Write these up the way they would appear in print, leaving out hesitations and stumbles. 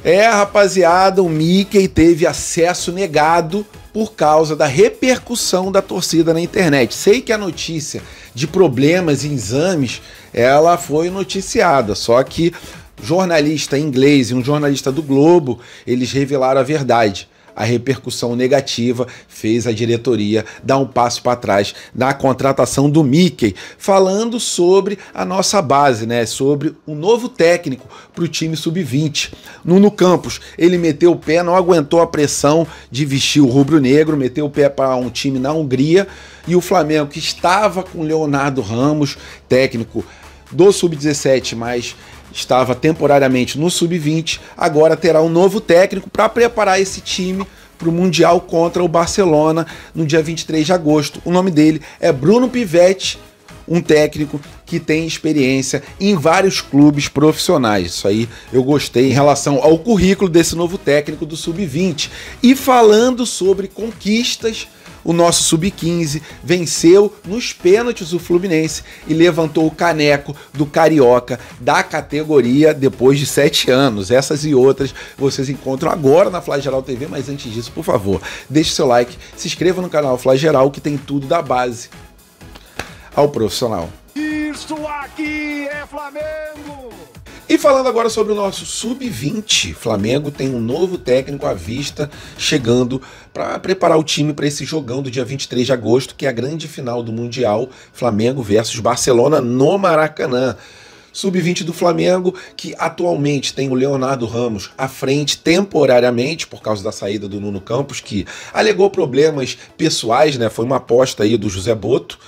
Rapaziada, o Mickey teve acesso negado por causa da repercussão da torcida na internet. Sei que a notícia de problemas em exames, ela foi noticiada, só que jornalista inglês e um jornalista do Globo, eles revelaram a verdade. A repercussão negativa fez a diretoria dar um passo para trás na contratação do Mickey, falando sobre a nossa base, né? Sobre um novo técnico para o time sub-20. Nuno Campos, ele meteu o pé, não aguentou a pressão de vestir o rubro-negro, meteu o pé para um time na Hungria, e o Flamengo, que estava com Leonardo Ramos, técnico do sub-17, mas estava temporariamente no sub-20, agora terá um novo técnico para preparar esse time para o Mundial contra o Barcelona no dia 23 de agosto. O nome dele é Bruno Pivetti, um técnico que tem experiência em vários clubes profissionais. Isso aí eu gostei em relação ao currículo desse novo técnico do sub-20. E falando sobre conquistas, o nosso sub-15 venceu nos pênaltis o Fluminense e levantou o caneco do Carioca da categoria depois de 7 anos. Essas e outras vocês encontram agora na Flageral TV, mas antes disso, por favor, deixe seu like, se inscreva no canal Flageral, que tem tudo da base ao profissional. Isso aqui é Flamengo! E falando agora sobre o nosso sub-20, Flamengo tem um novo técnico à vista, chegando para preparar o time para esse jogão do dia 23 de agosto, que é a grande final do Mundial, Flamengo versus Barcelona no Maracanã. Sub-20 do Flamengo, que atualmente tem o Leonardo Ramos à frente temporariamente, por causa da saída do Nuno Campos, que alegou problemas pessoais, né? Foi uma aposta aí do José Boto.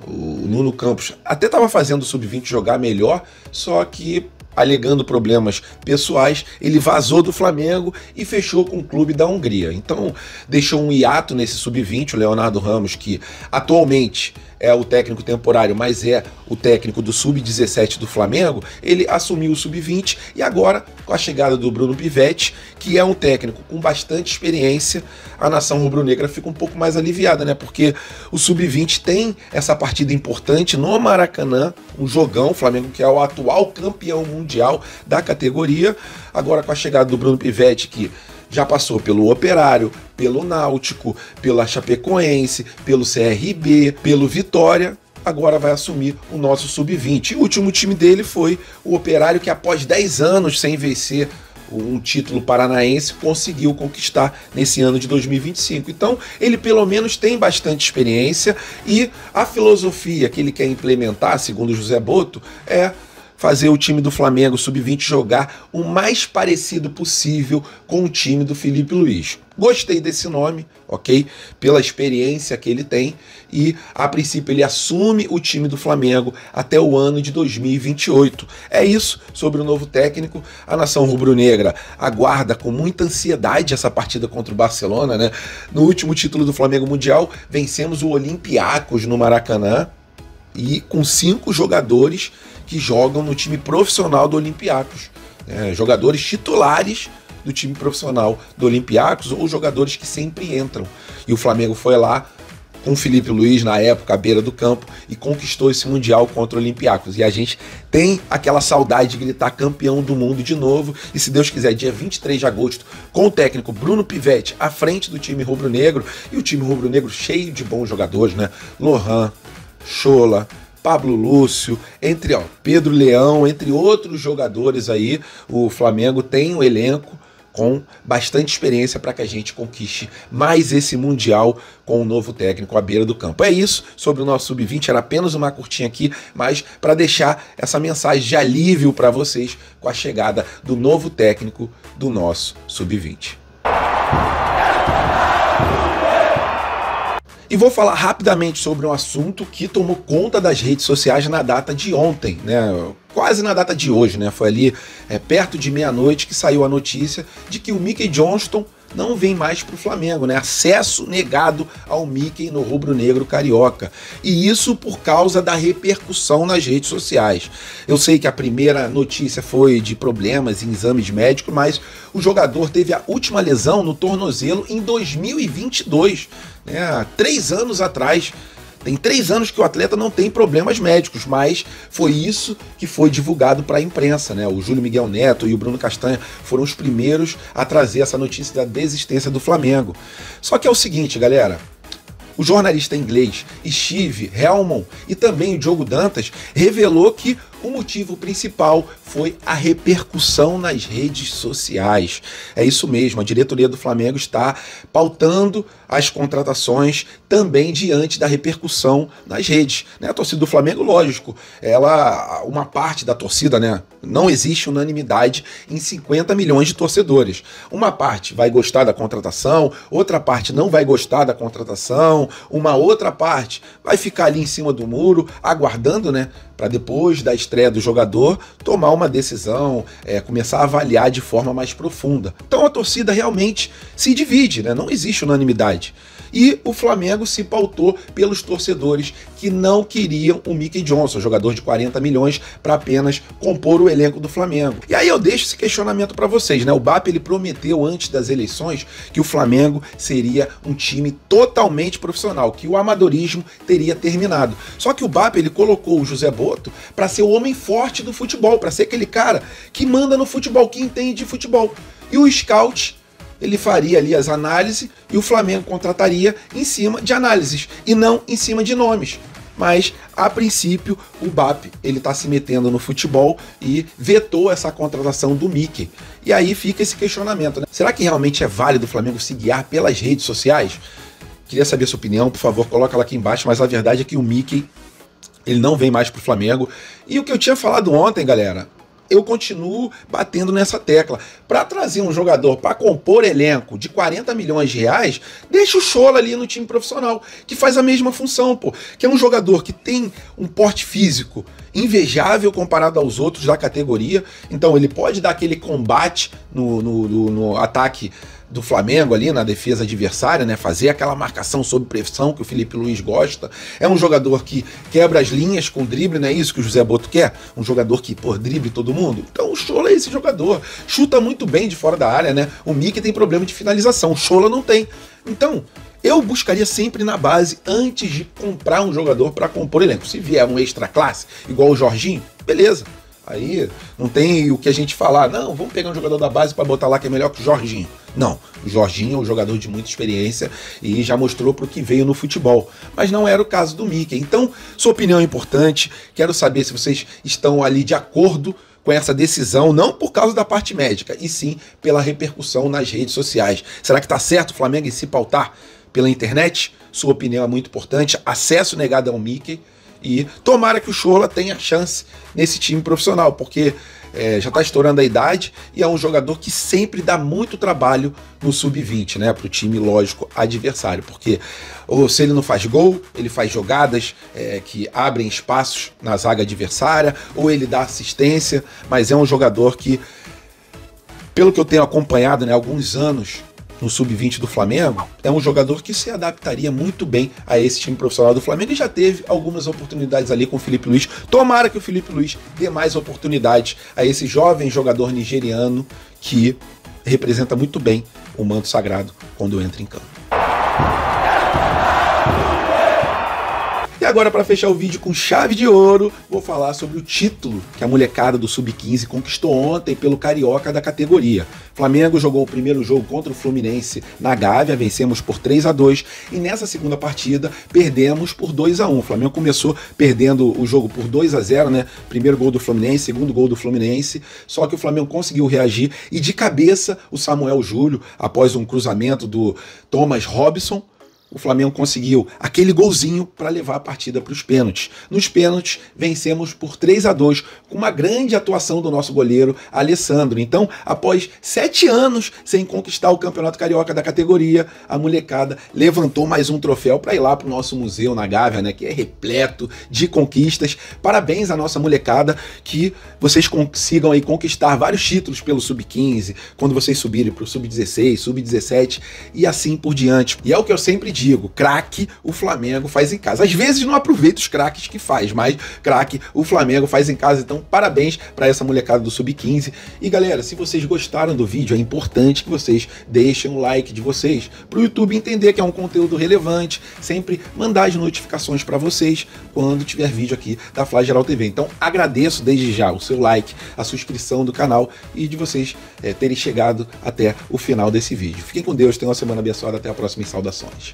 O Nuno Campos até estava fazendo o sub-20 jogar melhor, só que alegando problemas pessoais, ele vazou do Flamengo e fechou com o clube da Hungria. Então deixou um hiato nesse sub-20, o Leonardo Ramos, que atualmente é o técnico temporário, mas é o técnico do sub-17 do Flamengo. Ele assumiu o sub-20 e agora, com a chegada do Bruno Pivetti, que é um técnico com bastante experiência, a nação rubro-negra fica um pouco mais aliviada, né? Porque o sub-20 tem essa partida importante no Maracanã, um jogão, o Flamengo que é o atual campeão mundial da categoria. Agora com a chegada do Bruno Pivetti, que já passou pelo Operário, pelo Náutico, pela Chapecoense, pelo CRB, pelo Vitória, agora vai assumir o nosso sub-20. O último time dele foi o Operário, que após 10 anos sem vencer um título paranaense, conseguiu conquistar nesse ano de 2025. Então, ele pelo menos tem bastante experiência, e a filosofia que ele quer implementar, segundo José Boto, é fazer o time do Flamengo sub-20 jogar o mais parecido possível com o time do Felipe Luiz. Gostei desse nome, ok? Pela experiência que ele tem, e a princípio ele assume o time do Flamengo até o ano de 2028. É isso sobre o novo técnico. A nação rubro-negra aguarda com muita ansiedade essa partida contra o Barcelona, né? No último título do Flamengo Mundial, vencemos o Olympiacos no Maracanã, e com 5 jogadores que jogam no time profissional do Olympiacos, jogadores titulares do time profissional do Olympiacos, ou jogadores que sempre entram. E o Flamengo foi lá com o Felipe Luiz, na época, à beira do campo, e conquistou esse Mundial contra o Olympiacos. E a gente tem aquela saudade de gritar campeão do mundo de novo, e se Deus quiser, dia 23 de agosto, com o técnico Bruno Pivetti à frente do time rubro-negro, e o time rubro-negro cheio de bons jogadores, né? Lohan, Chola, Pablo Lúcio, Pedro Leão, entre outros jogadores aí. O Flamengo tem um elenco com bastante experiência para que a gente conquiste mais esse Mundial com um novo técnico à beira do campo. É isso sobre o nosso sub-20, era apenas uma curtinha aqui, mas para deixar essa mensagem de alívio para vocês com a chegada do novo técnico do nosso sub-20. E vou falar rapidamente sobre um assunto que tomou conta das redes sociais na data de ontem, né? Quase na data de hoje, né? Foi ali perto de meia-noite que saiu a notícia de que o Mickey Johnston não vem mais para o Flamengo, né? Acesso negado ao Mickey no rubro-negro carioca. E isso por causa da repercussão nas redes sociais. Eu sei que a primeira notícia foi de problemas em exames médicos, mas o jogador teve a última lesão no tornozelo em 2022, né? 3 anos atrás. Tem 3 anos que o atleta não tem problemas médicos, mas foi isso que foi divulgado para a imprensa, né? O Júlio Miguel Neto e o Bruno Castanha foram os primeiros a trazer essa notícia da desistência do Flamengo. Só que é o seguinte, galera. O jornalista inglês Steve Helmond e também o Diogo Dantas revelou que o motivo principal foi a repercussão nas redes sociais. É isso mesmo, a diretoria do Flamengo está pautando as contratações também diante da repercussão nas redes, né? A torcida do Flamengo, lógico, uma parte da torcida, né? Não existe unanimidade em 50 milhões de torcedores. Uma parte vai gostar da contratação, outra parte não vai gostar da contratação, uma outra parte vai ficar ali em cima do muro, aguardando, né? Para depois da estreia do jogador tomar uma decisão, começar a avaliar de forma mais profunda. Então a torcida realmente se divide, né? Não existe unanimidade. E o Flamengo se pautou pelos torcedores que não queriam o Mickey Johnson, jogador de 40 milhões, para apenas compor o elenco do Flamengo. E aí eu deixo esse questionamento para vocês, né? O BAP ele prometeu antes das eleições que o Flamengo seria um time totalmente profissional, que o amadorismo teria terminado. Só que o BAP ele colocou o José Botto para ser o homem forte do futebol, para ser aquele cara que manda no futebol, que entende de futebol. E o scout ele faria ali as análises e o Flamengo contrataria em cima de análises e não em cima de nomes. Mas, a princípio, o BAP ele está se metendo no futebol e vetou essa contratação do Mickey. E aí fica esse questionamento, né? Será que realmente é válido o Flamengo se guiar pelas redes sociais? Queria saber a sua opinião, por favor, coloca lá aqui embaixo, mas a verdade é que o Mickey ele não vem mais pro Flamengo. E o que eu tinha falado ontem, galera, eu continuo batendo nessa tecla. Para trazer um jogador para compor elenco de 40 milhões de reais, deixa o Schola ali no time profissional, que faz a mesma função, pô. Que é um jogador que tem um porte físico invejável comparado aos outros da categoria. Então ele pode dar aquele combate no ataque do Flamengo ali, na defesa adversária, né? Fazer aquela marcação sob pressão que o Felipe Luiz gosta. É um jogador que quebra as linhas com drible, não é isso que o José Botto quer? Um jogador que, drible todo mundo. Então o Schola é esse jogador. Chuta muito bem de fora da área, né? O Mickey tem problema de finalização, o Schola não tem. Então, eu buscaria sempre na base antes de comprar um jogador para compor elenco. Se vier um extra classe, igual o Jorginho, beleza. Aí não tem o que a gente falar, não, vamos pegar um jogador da base para botar lá que é melhor que o Jorginho. Não, o Jorginho é um jogador de muita experiência e já mostrou para o que veio no futebol. Mas não era o caso do Mickey. Então, sua opinião é importante. Quero saber se vocês estão ali de acordo com essa decisão, não por causa da parte médica, e sim pela repercussão nas redes sociais. Será que está certo o Flamengo em se pautar pela internet? Sua opinião é muito importante. Acesso negado ao Mickey. E tomara que o Schola tenha chance nesse time profissional, porque já está estourando a idade e é um jogador que sempre dá muito trabalho no sub-20, né? Para o time, lógico, adversário. Porque ou se ele não faz gol, ele faz jogadas que abrem espaços na zaga adversária, ou ele dá assistência, mas é um jogador que, pelo que eu tenho acompanhado, né, há alguns anos no sub-20 do Flamengo, é um jogador que se adaptaria muito bem a esse time profissional do Flamengo e já teve algumas oportunidades ali com o Felipe Luiz. Tomara que o Felipe Luiz dê mais oportunidades a esse jovem jogador nigeriano que representa muito bem o manto sagrado quando entra em campo. E agora, para fechar o vídeo com chave de ouro, vou falar sobre o título que a molecada do Sub-15 conquistou ontem pelo Carioca da categoria. O Flamengo jogou o primeiro jogo contra o Fluminense na Gávea, vencemos por 3-2 e nessa segunda partida perdemos por 2-1. O Flamengo começou perdendo o jogo por 2-0, né? Primeiro gol do Fluminense, segundo gol do Fluminense, só que o Flamengo conseguiu reagir e de cabeça o Samuel Júlio, após um cruzamento do Thomas Robson, o Flamengo conseguiu aquele golzinho para levar a partida para os pênaltis. Nos pênaltis, vencemos por 3-2, com uma grande atuação do nosso goleiro Alessandro. Então, após 7 anos sem conquistar o Campeonato Carioca da categoria, a molecada levantou mais um troféu para ir lá para o nosso museu na Gávea, né, que é repleto de conquistas. Parabéns à nossa molecada, que vocês consigam aí conquistar vários títulos pelo Sub-15, quando vocês subirem para o Sub-16, Sub-17 e assim por diante. E é o que eu sempre digo, digo, craque o Flamengo faz em casa. Às vezes não aproveita os craques que faz, mas craque o Flamengo faz em casa. Então, parabéns para essa molecada do Sub-15. E galera, se vocês gostaram do vídeo, é importante que vocês deixem um like de vocês, para o YouTube entender que é um conteúdo relevante, sempre mandar as notificações para vocês quando tiver vídeo aqui da Fly Geral TV. Então, agradeço desde já o seu like, a sua inscrição do canal e de vocês terem chegado até o final desse vídeo. Fiquem com Deus, tenham uma semana abençoada, até a próxima e saudações.